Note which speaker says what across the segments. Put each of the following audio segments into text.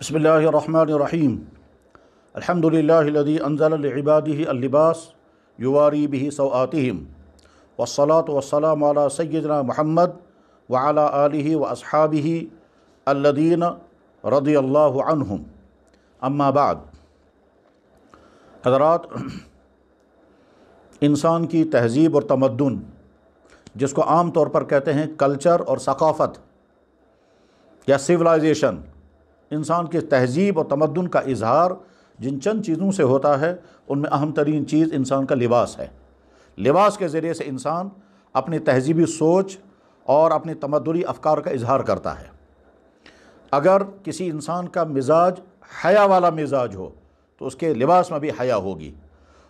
Speaker 1: بسم اللہ الرحمن الرحیم الحمد للہ الذی انزل لعباده اللباس یواری به سوآتہم والصلاة والسلام علی سیدنا محمد وعلی آلہ واصحابہ الذین رضی اللہ عنہم اما بعد۔ حضرات، انسان کی تہذیب اور تمدن، جس کو عام طور پر کہتے ہیں کلچر اور ثقافت یا سویلائزیشن، انسان کے تہذیب اور تمدن کا اظہار جن چند چیزوں سے ہوتا ہے ان میں اہم ترین چیز انسان کا لباس ہے۔ لباس کے ذریعے سے انسان اپنی تہذیبی سوچ اور اپنی تمدنی افکار کا اظہار کرتا ہے۔ اگر کسی انسان کا مزاج حیا والا مزاج ہو تو اس کے لباس میں بھی حیا ہوگی،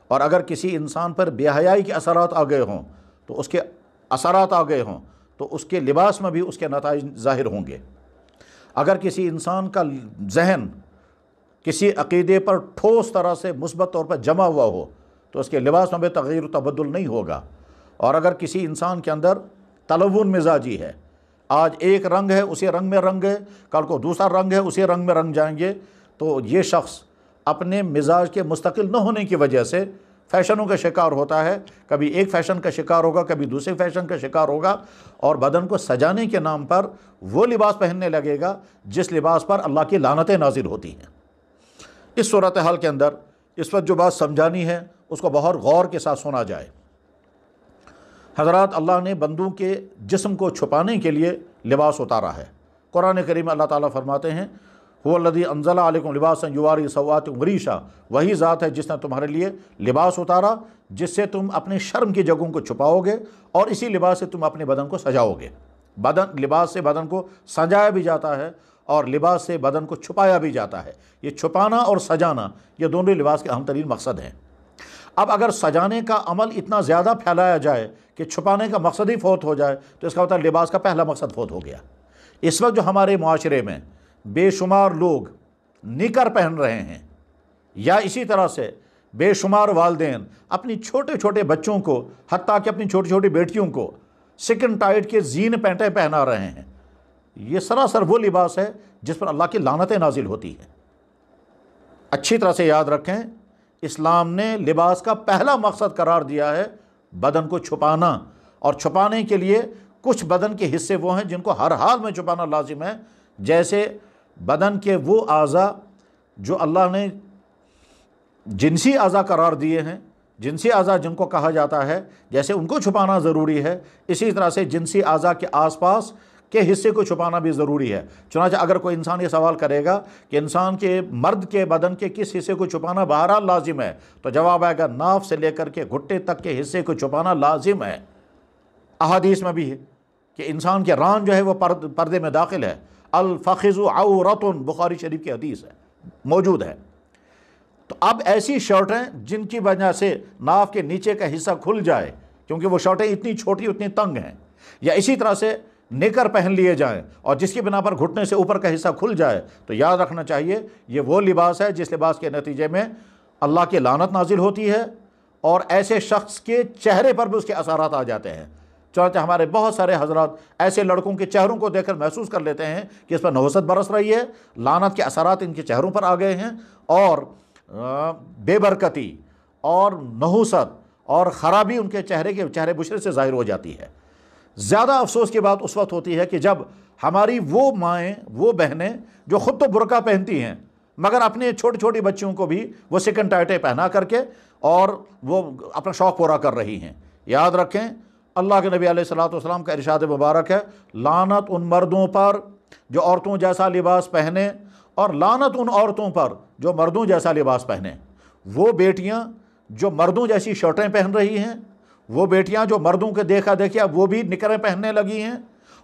Speaker 1: اور اگر کسی انسان پر بے حیائی کے اثرات آ گئے ہوں تو اس کے اثرات آ گئے ہوں تو اس کے لباس میں بھی اس کے نتائج ظاہر ہوں گے۔ اگر کسی انسان کا ذہن کسی عقیدے پر ٹھوس طرح سے مثبت طور پر جمع ہوا ہو تو اس کے لباس میں بھی تغیر و تبدل نہیں ہوگا۔ اور اگر کسی انسان کے اندر تلون مزاجی ہے، آج ایک رنگ ہے اسی رنگ میں رنگ ہے، کل کو دوسرا رنگ ہے اسی رنگ میں رنگ جائیں گے، تو یہ شخص اپنے مزاج کے مستقل نہ ہونے کی وجہ سے فیشنوں کا شکار ہوتا ہے۔ کبھی ایک فیشن کا شکار ہوگا، کبھی دوسرے فیشن کا شکار ہوگا، اور بدن کو سجانے کے نام پر وہ لباس پہننے لگے گا جس لباس پر اللہ کی لعنتیں نازل ہوتی ہیں۔ اس صورتحال کے اندر اس وقت جو بات سمجھانی ہے اس کو بہت غور کے ساتھ سنا جائے۔ حضرات، اللہ نے بندوں کے جسم کو چھپانے کے لیے لباس اتارا ہے۔ قرآن کریم میں اللہ تعالیٰ فرماتے ہیں هو الذی انزل علیکم لباسا یواری سوآتکم وریشا، وہی ذات ہے جس نے تمہارے لیے لباس اتارا جس سے تم اپنے شرم کی جگہوں کو چھپاؤ گے، اور اسی لباس سے تم اپنے بدن کو سجاؤ گے۔ لباس سے بدن کو سجایا بھی جاتا ہے اور لباس سے بدن کو چھپایا بھی جاتا ہے۔ یہ چھپانا اور سجانا یہ دونوں لباس کے اہم ترین مقصد ہیں۔ اب اگر سجانے کا عمل اتنا زیادہ پھیلایا جائے کہ چھپانے کا مقصد ہی فوت ہو جائے تو اس کا مطلب لباس کا پہلا مقصد فوت ہو گیا۔ اس وقت جو ہمارے معاشرے میں بے شمار لوگ نکر پہن رہے ہیں، یا اسی طرح سے بے شمار والدین اپنی چھوٹے چھوٹے بچوں کو، حتیٰ کہ اپنی چھوٹی چھوٹی بیٹیوں کو سکن ٹائٹ کے زین پینٹیں پہنا رہے ہیں، یہ سراسر وہ لباس ہے جس پر اللہ کی لعنتیں نازل ہوتی ہیں۔ اچھی طرح سے یاد رکھیں، اسلام نے لباس کا پہلا مقصد قرار دیا ہے بدن کو چھپانا، اور چھپانے کے لیے کچھ بدن کے حصے وہ ہیں جن کو ہر حال میں چھپانا لازم ہے، جیسے بدن کے وہ اعضاء جو اللہ نے جنسی اعضاء قرار دیے ہیں، جنسی اعضاء جن کو کہا جاتا ہے، جیسے ان کو چھپانا ضروری ہے، اسی طرح سے جنسی اعضاء کے آس پاس کے حصے کو چھپانا بھی ضروری ہے۔ چنانچہ اگر کوئی انسان یہ سوال کرے گا کہ انسان کے مرد کے بدن کے کس حصے کو چھپانا بہرحال لازم ہے، تو جواب آئے گا ناف سے لے کر کے گھٹنے تک کے حصے کو چھپانا لازم ہے۔ احادیث میں بھی ہے کہ انسان کے ران جو ہے وہ پردے میں داخل ہے۔ الفخذ عورۃ، بخاری شریف کی حدیث ہے، موجود ہے۔ تو اب ایسی شرٹیں جن کی وجہ سے ناف کے نیچے کا حصہ کھل جائے، کیونکہ وہ شرٹیں اتنی چھوٹی اتنی تنگ ہیں، یا اسی طرح سے نکر پہن لیے جائیں اور جس کی بنا پر گھٹنے سے اوپر کا حصہ کھل جائے، تو یاد رکھنا چاہیے یہ وہ لباس ہے جس لباس کے نتیجے میں اللہ کی لعنت نازل ہوتی ہے، اور ایسے شخص کے چہرے پر بھی اس کے اثرات آ جاتے ہیں۔ چنانچہ ہمارے بہت سارے حضرات ایسے لڑکوں کے چہروں کو دیکھ کر محسوس کر لیتے ہیں کہ اس پر نحوست برس رہی ہے، لعنت کے اثرات ان کے چہروں پر آ گئے ہیں، اور بے برکتی اور نحوست اور خرابی ان کے چہرے بشرے سے ظاہر ہو جاتی ہے۔ زیادہ افسوس کی بات اس وقت ہوتی ہے کہ جب ہماری وہ مائیں، وہ بہنیں جو خود تو برقع پہنتی ہیں مگر اپنے چھوٹی چھوٹی بچیوں کو بھی وہ سکن ٹائٹیں پہنا کر کے اور وہ اپنا شوق پورا کر رہی ہیں۔ یاد رکھیں، اللہ کے نبی علیہ الصلوۃ والسلام کا ارشاد مبارک ہے، لعنت ان مردوں پر جو عورتوں جیسا لباس پہنے، اور لعنت ان عورتوں پر جو مردوں جیسا لباس پہنے۔ وہ بیٹیاں جو مردوں جیسی شرٹیں پہن رہی ہیں، وہ بیٹیاں جو مردوں کے دیکھا دیکھیا وہ بھی نکریں پہننے لگی ہیں،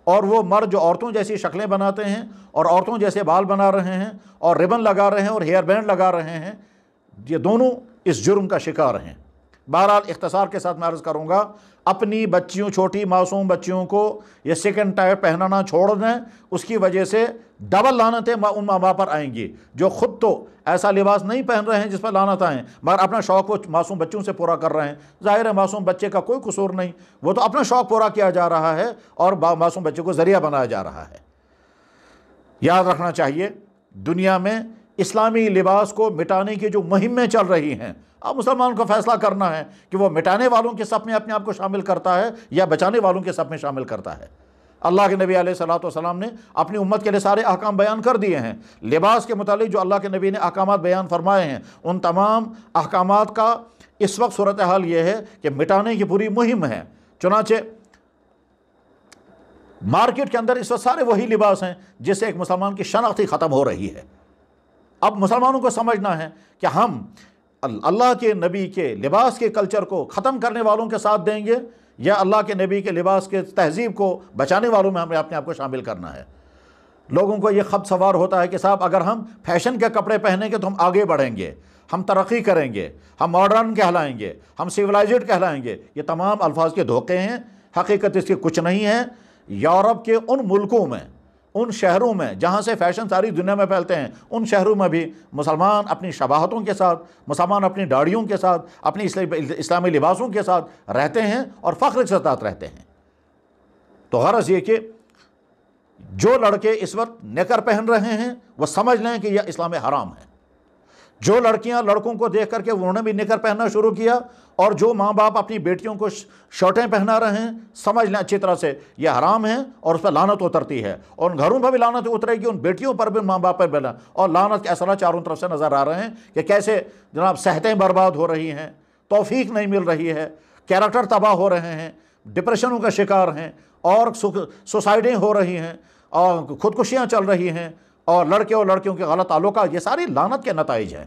Speaker 1: اور وہ مرد جو عورتوں جیسی شکلیں بناتے ہیں اور عورتوں جیسے بال بنا رہے ہیں اور ربن لگا رہے ہیں اور ہیئر بینڈ لگا رہے ہیں، یہ دونوں اس جرم کا شکار ہیں۔ بہرحال اختصار کے ساتھ میں عرض کروں گا، اپنی بچیوں، چھوٹی معصوم بچیوں کو یہ سکن ٹائٹ پہننا چھوڑ دیں، اس کی وجہ سے ڈبل لعنتیں ان ماں باپ پر آئیں گی جو خود تو ایسا لباس نہیں پہن رہے ہیں جس پر لعنت آئیں، مگر اپنا شوق وہ معصوم بچوں سے پورا کر رہے ہیں۔ ظاہر ہے معصوم بچے کا کوئی قصور نہیں، وہ تو اپنا شوق پورا کیا جا رہا ہے اور معصوم بچے کو ذریعہ بنایا جا رہا ہے۔ یاد رکھنا چاہیے دنیا میں اسلامی لباس کو مٹانے کی جو مہمیں چل رہی ہیں، اب مسلمان کو فیصلہ کرنا ہے کہ وہ مٹانے والوں کے صف میں اپنے آپ کو شامل کرتا ہے یا بچانے والوں کے صف میں شامل کرتا ہے۔ اللہ کے نبی علیہ الصلوۃ والسلام نے اپنی امت کے لیے سارے احکام بیان کر دیے ہیں۔ لباس کے متعلق جو اللہ کے نبی نے احکامات بیان فرمائے ہیں، ان تمام احکامات کا اس وقت صورتحال یہ ہے کہ مٹانے کی پوری مہم ہے۔ چنانچہ مارکیٹ کے اندر اس وقت سارے وہی لباس ہیں جس سے ایک مسلمان کی شناخت ہی ختم ہو رہی ہے۔ اب مسلمانوں کو سمجھنا ہے کہ ہم اللہ کے نبی کے لباس کے کلچر کو ختم کرنے والوں کے ساتھ دیں گے یا اللہ کے نبی کے لباس کے تہذیب کو بچانے والوں میں ہمیں اپنے آپ کو شامل کرنا ہے۔ لوگوں کو یہ خبر سوار ہوتا ہے کہ صاحب اگر ہم فیشن کے کپڑے پہنیں گے تو ہم آگے بڑھیں گے، ہم ترقی کریں گے، ہم ماڈرن کہلائیں گے، ہم سیولائزڈ کہلائیں گے۔ یہ تمام الفاظ کے دھوکے ہیں، حقیقت اس کی کچھ نہیں ہے۔ یورپ کے ان ملکوں میں، ان شہروں میں جہاں سے فیشن ساری دنیا میں پھیلتے ہیں، ان شہروں میں بھی مسلمان اپنی شباہتوں کے ساتھ، مسلمان اپنی داڑھیوں کے ساتھ، اپنی اسلامی لباسوں کے ساتھ رہتے ہیں اور فخر کے ساتھ رہتے ہیں۔ تو غرض یہ کہ جو لڑکے اس وقت نکر پہن رہے ہیں وہ سمجھ لیں کہ یہ اسلام حرام ہے۔ جو لڑکیاں لڑکوں کو دیکھ کر کے انہوں نے بھی نکر پہننا شروع کیا، اور جو ماں باپ اپنی بیٹیوں کو شرٹیں پہنا رہے ہیں، سمجھ لیں اچھی طرح سے یہ حرام ہے اور اس پر لعنت اترتی ہے، اور ان گھروں پر بھی لعنت اترے گی، ان بیٹیوں پر بھی، ماں باپ پر بھی، اور لعنت کے اثرات چاروں طرف سے نظر آ رہے ہیں کہ کیسے جناب صحتیں برباد ہو رہی ہیں، توفیق نہیں مل رہی ہے، کیریکٹر تباہ ہو رہے ہیں، ڈپریشنوں کا شکار ہیں، اور سوسائڈیں ہو رہی ہیں، اور خودکشیاں چل رہی ہیں، اور لڑکے اور لڑکیوں کے غلط تعلقات، یہ ساری لعنت کے نتائج ہیں۔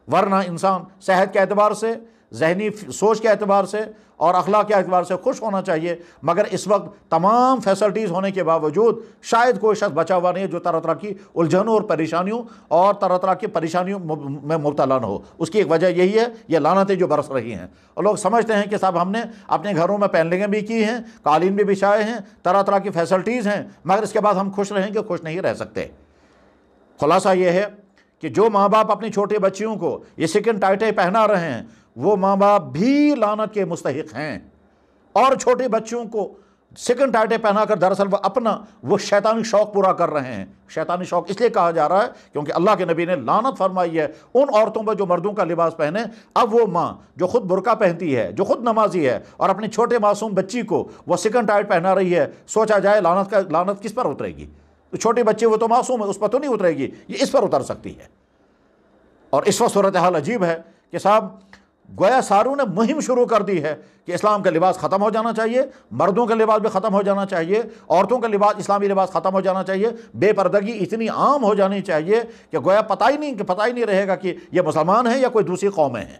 Speaker 1: ورنہ انسان صحت کے اعتبار سے، ذہنی سوچ کے اعتبار سے اور اخلاق کے اعتبار سے خوش ہونا چاہیے، مگر اس وقت تمام فیسلٹیز ہونے کے باوجود شاید کوئی شخص بچا ہوا نہیں ہے جو طرح طرح کی الجھنوں اور پریشانیوں اور طرح طرح کی پریشانیوں میں مبتلا نہ ہو۔ اس کی ایک وجہ یہی ہے، یہ لعنتیں جو برس رہی ہیں، اور لوگ سمجھتے ہیں کہ صاحب ہم نے اپنے گھروں میں پینلنگیں بھی کی ہیں، قالین بھی بچھائے ہیں، طرح طرح کی فیسلٹیز ہیں، مگر اس کے بعد ہم خوش رہیں گے، خوش نہیں رہ سکتے۔ خلاصہ یہ ہے کہ جو ماں باپ اپنی چھوٹے بچیوں کو یہ سکن ٹائٹیں پہنا رہے ہیں، وہ ماں باپ بھی لعنت کے مستحق ہیں، اور چھوٹے بچوں کو سکن ٹائٹیں پہنا کر دراصل وہ اپنا وہ شیطانی شوق پورا کر رہے ہیں۔ شیطانی شوق اس لیے کہا جا رہا ہے کیونکہ اللہ کے نبی نے لعنت فرمائی ہے ان عورتوں پر جو مردوں کا لباس پہنے۔ اب وہ ماں جو خود برقع پہنتی ہے، جو خود نمازی ہے، اور اپنے چھوٹے معصوم بچی کو وہ سکن ٹائٹ پہنا رہی ہے، سوچا جائے لعنت کس پر اترے گی؟ چھوٹے بچے وہ تو معصوم ہے، اس پر تو نہیں اترے گی، یہ اس پر اتر سکتی ہے۔ اور اس وقت صورتحال عجیب ہے کہ صاحب گویا ساروں نے مہم شروع کر دی ہے کہ اسلام کا لباس ختم ہو جانا چاہیے، مردوں کا لباس بھی ختم ہو جانا چاہیے، عورتوں کا لباس، اسلامی لباس ختم ہو جانا چاہیے، بے پردگی اتنی عام ہو جانی چاہیے کہ گویا پتہ ہی نہیں رہے گا کہ یہ مسلمان ہیں یا کوئی دوسری قومیں ہیں۔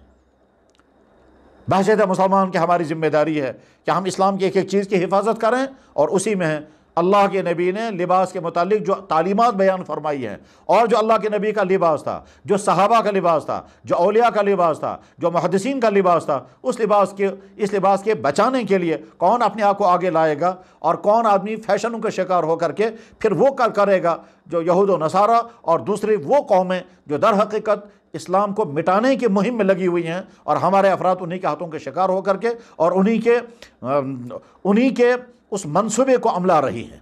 Speaker 1: بحیثیت مسلمان کی ہماری ذمہ داری ہے کہ ہم اسلام کی ایک ایک چیز کی حفاظت کریں، اور اسی میں اللہ کے نبی نے لباس کے متعلق جو تعلیمات بیان فرمائی ہیں، اور جو اللہ کے نبی کا لباس تھا، جو صحابہ کا لباس تھا، جو اولیاء کا لباس تھا، جو محدثین کا لباس تھا، اس لباس کے بچانے کے لیے کون اپنے آپ کو آگے لائے گا، اور کون آدمی فیشنوں کا شکار ہو کر کے پھر وہ کرے گا جو یہود و نصارہ اور دوسری وہ قومیں جو در حقیقت اسلام کو مٹانے کی مہم میں لگی ہوئی ہیں، اور ہمارے افراد انہی کے ہاتھوں کے شکار ہو کر کے اور انہی کے اس منصوبے کو عملا رہی ہے۔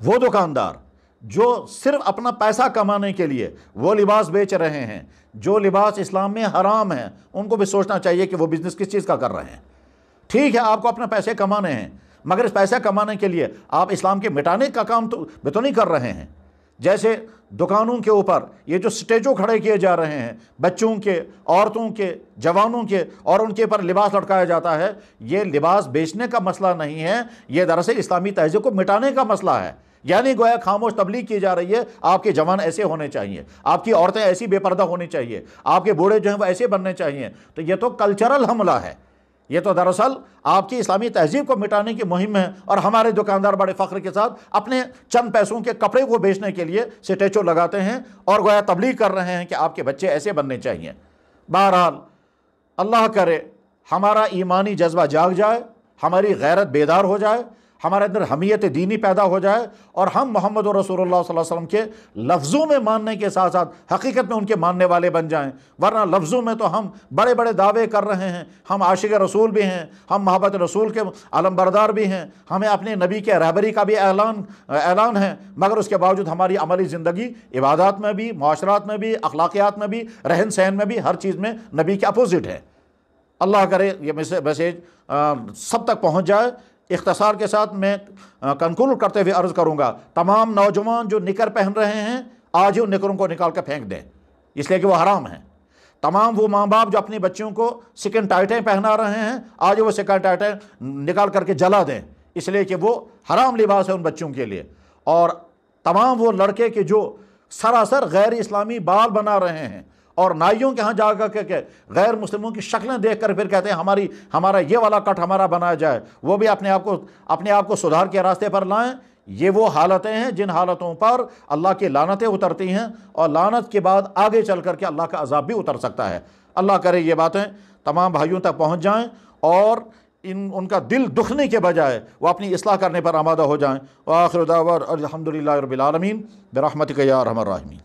Speaker 1: وہ دکاندار جو صرف اپنا پیسہ کمانے کے لیے وہ لباس بیچ رہے ہیں جو لباس اسلام میں حرام ہے، ان کو بھی سوچنا چاہیے کہ وہ بزنس کس چیز کا کر رہے ہیں۔ ٹھیک ہے، آپ کو اپنا پیسے کمانے ہیں، مگر اس پیسے کمانے کے لیے آپ اسلام کے مٹانے کا کام تو نہیں کر رہے ہیں۔ جیسے دکانوں کے اوپر یہ جو سٹیجوں کھڑے کیے جا رہے ہیں بچوں کے، عورتوں کے، جوانوں کے، اور ان کے اوپر لباس لٹکایا جاتا ہے، یہ لباس بیچنے کا مسئلہ نہیں ہے، یہ دراصل اسلامی تہذیب کو مٹانے کا مسئلہ ہے۔ یعنی گویا خاموش تبلیغ کی جا رہی ہے، آپ کے جوان ایسے ہونے چاہیے، آپ کی عورتیں ایسی بے پردہ ہونی چاہیے، آپ کے بوڑھے جو ہیں وہ ایسے بننے چاہیے۔ تو یہ تو کلچرل حملہ ہے، یہ تو دراصل آپ کی اسلامی تہذیب کو مٹانے کی مہم ہے، اور ہمارے دکاندار بڑے فخر کے ساتھ اپنے چند پیسوں کے کپڑے کو بیچنے کے لیے سٹیچو لگاتے ہیں اور گویا تبلیغ کر رہے ہیں کہ آپ کے بچے ایسے بننے چاہیے۔ بہرحال اللہ کرے ہمارا ایمانی جذبہ جاگ جائے، ہماری غیرت بیدار ہو جائے، ہمارے اندر حمیت دینی پیدا ہو جائے اور ہم محمد رسول اللہ صلی اللہ علیہ وسلم کے لفظوں میں ماننے کے ساتھ ساتھ حقیقت میں ان کے ماننے والے بن جائیں۔ ورنہ لفظوں میں تو ہم بڑے بڑے دعوے کر رہے ہیں، ہم عاشق رسول بھی ہیں، ہم محبت رسول کے علم بردار بھی ہیں، ہمیں اپنے نبی کے رہبری کا بھی اعلان ہے، مگر اس کے باوجود ہماری عملی زندگی عبادات میں بھی، معاشرات میں بھی، اخلاقیات میں بھی، رہن سہن میں بھی، ہر چیز میں نبی کے اپوزٹ ہے۔ اللہ کرے یہ میسیج سب تک پہنچ جائے۔ اختصار کے ساتھ میں کنکلوڈ کرتے ہوئے عرض کروں گا، تمام نوجوان جو نکر پہن رہے ہیں آج ہی ان نکروں کو نکال کے پھینک دیں، اس لیے کہ وہ حرام ہیں۔ تمام وہ ماں باپ جو اپنی بچیوں کو سکن ٹائٹیں پہنا رہے ہیں آج وہ سکن ٹائٹیں نکال کر کے جلا دیں، اس لیے کہ وہ حرام لباس ہے ان بچوں کے لیے۔ اور تمام وہ لڑکے کے جو سراسر غیر اسلامی بال بنا رہے ہیں اور نائیوں کے ہاں جا کر کے غیر مسلموں کی شکلیں دیکھ کر پھر کہتے ہیں ہمارا یہ والا کٹ ہمارا بنایا جائے، وہ بھی اپنے آپ کو سدھار کے راستے پر لائیں۔ یہ وہ حالتیں ہیں جن حالتوں پر اللہ کی لعنتیں اترتی ہیں، اور لعنت کے بعد آگے چل کر کے اللہ کا عذاب بھی اتر سکتا ہے۔ اللہ کرے یہ باتیں تمام بھائیوں تک پہنچ جائیں اور ان کا دل دکھنے کے بجائے وہ اپنی اصلاح کرنے پر آمادہ ہو جائیں۔ وآخر دعوانا الحمدللہ رب العالمین برحمتک یا ارحم الراحمین۔